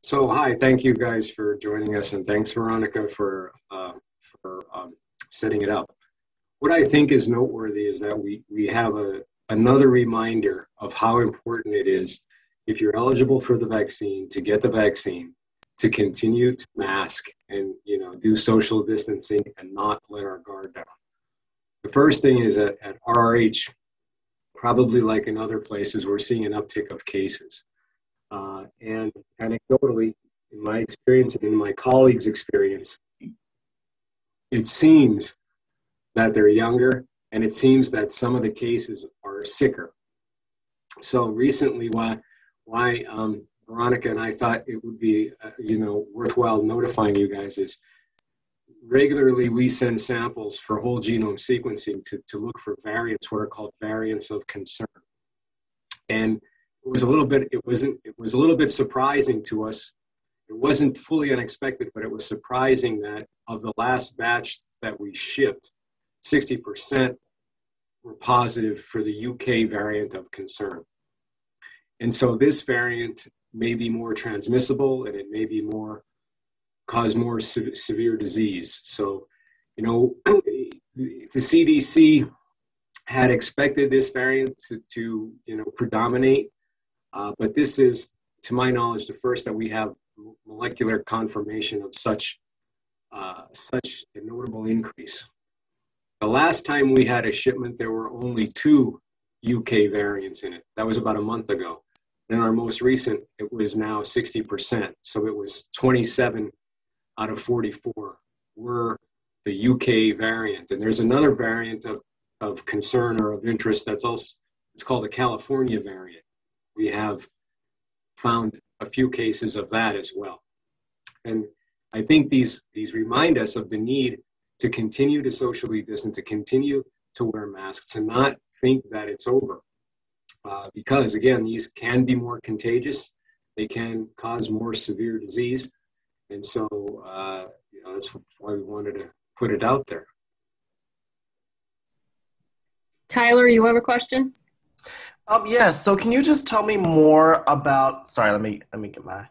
So, hi, thank you guys for joining us, and thanks, Veronica, for setting it up. What I think is noteworthy is that we have another reminder of how important it is, if you're eligible for the vaccine, to get the vaccine, to continue to mask and do social distancing and not let our guard down. The first thing is at RRH, probably like in other places, we're seeing an uptick of cases. And anecdotally, in my experience and in my colleagues' experience, it seems that they're younger, and it seems that some of the cases are sicker. So recently, why Veronica and I thought it would be worthwhile notifying you guys is regularly we send samples for whole genome sequencing to look for variants, what are called variants of concern. And it was a little bit surprising to us. It wasn't fully unexpected, but it was surprising that of the last batch that we shipped, 60% were positive for the UK variant of concern. And so this variant may be more transmissible, and it may be cause more severe disease. So, the CDC had expected this variant to predominate. But this is, to my knowledge, the first that we have molecular confirmation of such a notable increase. The last time we had a shipment, there were only 2 UK variants in it. That was about a month ago. Then our most recent, it was now 60%. So it was 27 out of 44 were the UK variant. And there's another variant of concern or of interest that's also, it's called the California variant. We have found a few cases of that as well. And I think these remind us of the need to continue to socially distance, to continue to wear masks, to not think that it's over. Because again, these can be more contagious. They can cause more severe disease. And so that's why we wanted to put it out there. Tyler, you have a question? Yes. So can you just tell me more about, sorry, let me get my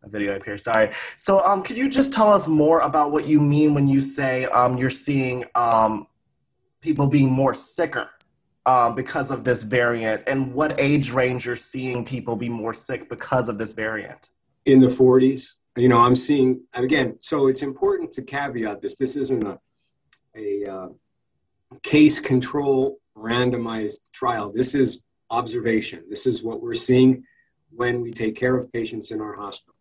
video up here. Sorry. So could you just tell us more about what you mean when you say you're seeing people being more sicker because of this variant, and what age range you're seeing people be more sick because of this variant? In the 40s. I'm seeing, again, so it's important to caveat this. This isn't a case control randomized trial. This is observation. This is what we're seeing when we take care of patients in our hospital,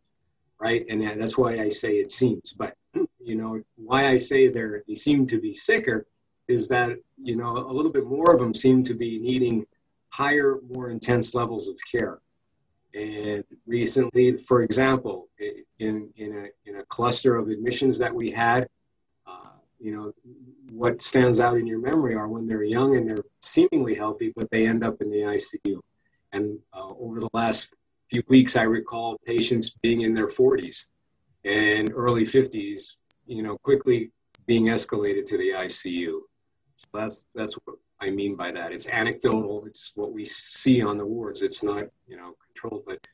right? And that's why I say it seems. But, why I say they seem to be sicker is that, a little bit more of them seem to be needing higher, more intense levels of care. And recently, for example, in a cluster of admissions that we had, what stands out in your memory are when they're young and they're seemingly healthy, but they end up in the ICU. And over the last few weeks, I recall patients being in their 40s and early 50s, quickly being escalated to the ICU. So that's what I mean by that. It's anecdotal. It's what we see on the wards. It's not, controlled, but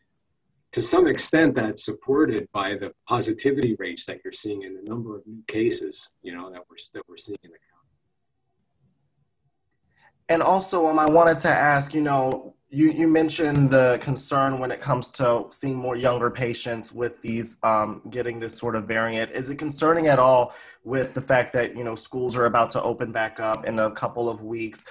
to some extent that's supported by the positivity rates that you're seeing in the number of new cases, that we're seeing in the county. And also, I wanted to ask, you mentioned the concern when it comes to seeing more younger patients with these getting this sort of variant. Is it concerning at all with the fact that schools are about to open back up in a couple of weeks?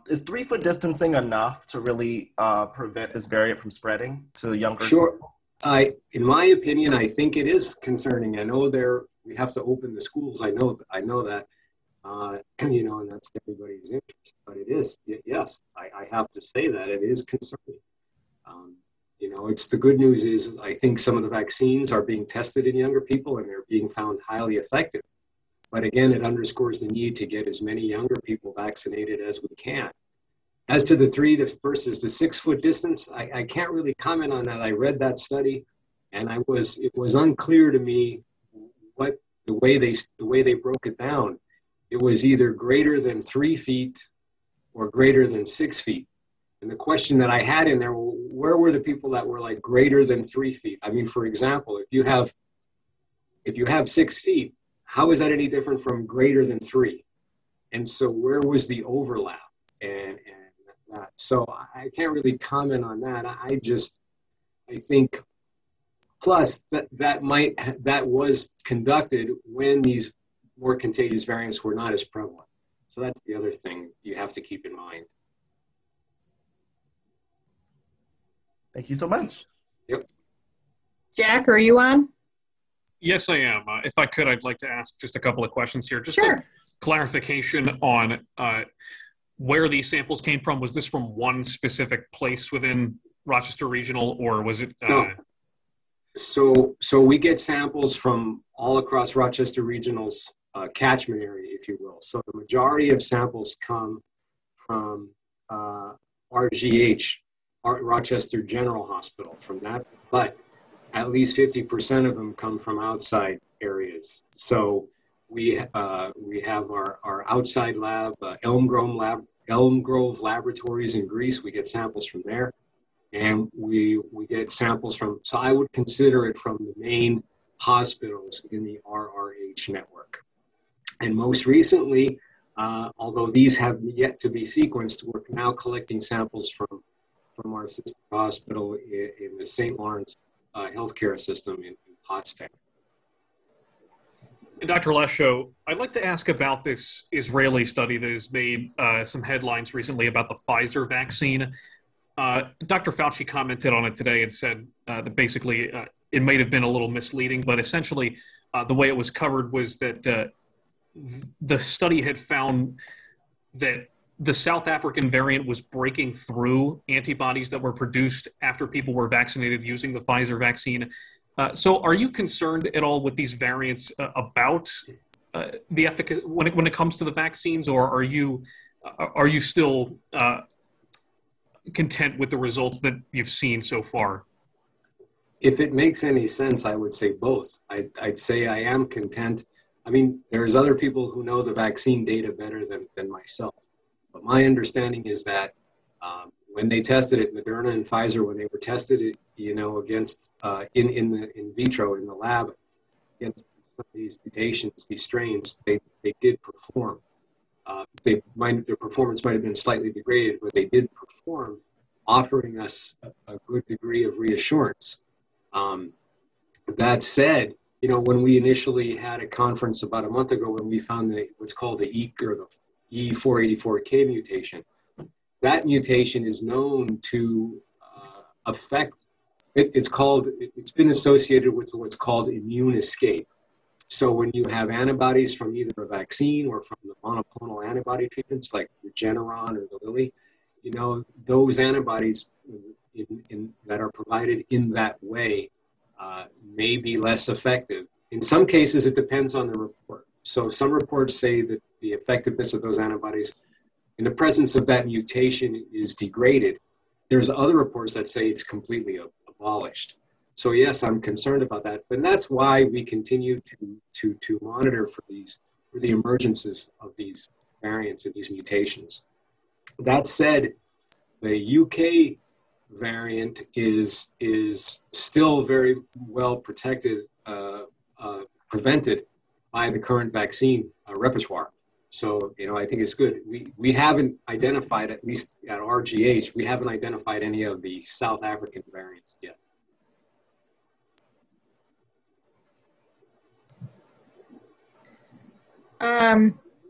Is 3-foot distancing enough to really prevent this variant from spreading to younger Sure. people? In my opinion, I think it is concerning. I know we have to open the schools. I know that. And that's everybody's interest, but it is, yes, I have to say that it is concerning. It's the good news is I think some of the vaccines are being tested in younger people and they're being found highly effective. But again, it underscores the need to get as many younger people vaccinated as we can. As to the 3 versus the 6-foot distance, I can't really comment on that. I read that study and it was unclear to me what the way they broke it down. It was either greater than 3 feet or greater than 6 feet. And the question that I had in there, well, where were the people that were like greater than 3 feet? I mean, for example, if you have 6 feet, how is that any different from greater than 3? And so where was the overlap? And that, so I can't really comment on that. I think, plus that was conducted when these more contagious variants were not as prevalent. So that's the other thing you have to keep in mind. Thank you so much. Yep. Jack, are you on? Yes, I am. If I could, I'd like to ask just a couple of questions here. Just Sure. a clarification on where these samples came from. Was this from one specific place within Rochester Regional, or was it? No. So we get samples from all across Rochester Regional's catchment area, if you will. So the majority of samples come from RGH, Rochester General Hospital, from that, but at least 50% of them come from outside areas. So we have our outside lab, Elm Grove Laboratories in Greece. We get samples from there, and we get samples from. So I would consider it from the main hospitals in the RRH network. And most recently, although these have yet to be sequenced, we're now collecting samples from our sister hospital in the St. Lawrence healthcare system in Potsdam. And Dr. Lesho, I'd like to ask about this Israeli study that has made some headlines recently about the Pfizer vaccine. Dr. Fauci commented on it today and said that basically it might have been a little misleading, but essentially the way it was covered was that the study had found that the South African variant was breaking through antibodies that were produced after people were vaccinated using the Pfizer vaccine. So are you concerned at all with these variants about the efficacy when it comes to the vaccines, or are you still content with the results that you've seen so far? If it makes any sense, I would say both. I'd say I am content. I mean, there's other people who know the vaccine data better than myself. But my understanding is that when they tested it, Moderna and Pfizer, when they were tested it, against in vitro in the lab against some of these mutations, these strains, they did perform. Their performance might have been slightly degraded, but they did perform, offering us a good degree of reassurance. That said, when we initially had a conference about a month ago when we found what's called the E484K mutation, that mutation is known to affect, it's been associated with what's called immune escape. So when you have antibodies from either a vaccine or from the monoclonal antibody treatments like Regeneron or the Lilly, those antibodies that are provided in that way may be less effective. In some cases, it depends on the report. So some reports say that the effectiveness of those antibodies in the presence of that mutation is degraded. There's other reports that say it's completely abolished. So yes, I'm concerned about that, but that's why we continue to monitor for the emergences of these variants and these mutations. That said, the UK variant is still very well protected, prevented by the current vaccine repertoire. So, I think it's good. We haven't identified, at least at RGH, we haven't identified any of the South African variants yet.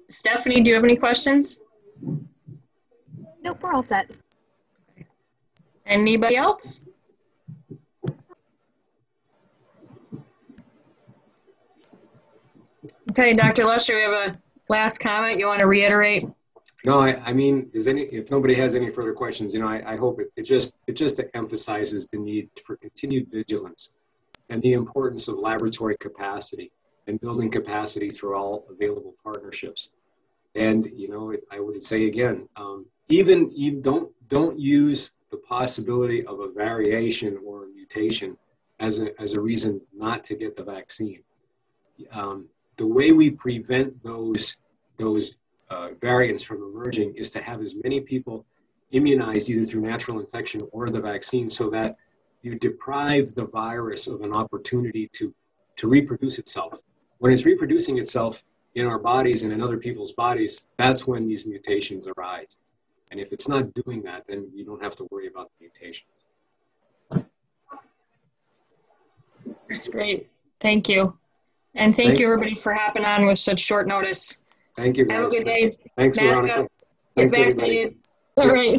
Stephanie, do you have any questions? Nope, we're all set. Anybody else? Okay, Dr. Lesho, we have a last comment you want to reiterate? No, I mean, if nobody has any further questions, I hope it just emphasizes the need for continued vigilance and the importance of laboratory capacity and building capacity through all available partnerships. And, I would say again, even you don't use the possibility of a variation or a mutation as a reason not to get the vaccine. The way we prevent those variants from emerging is to have as many people immunized either through natural infection or the vaccine, so that you deprive the virus of an opportunity to reproduce itself. When it's reproducing itself in our bodies and in other people's bodies, that's when these mutations arise. And if it's not doing that, then you don't have to worry about the mutations. That's great. Thank you. And thank you, everybody, for hopping on with such short notice. Thank you, guys. Have a good day. Thanks, Mask Veronica. up. Get Thanks, everybody. vaccinated. All right.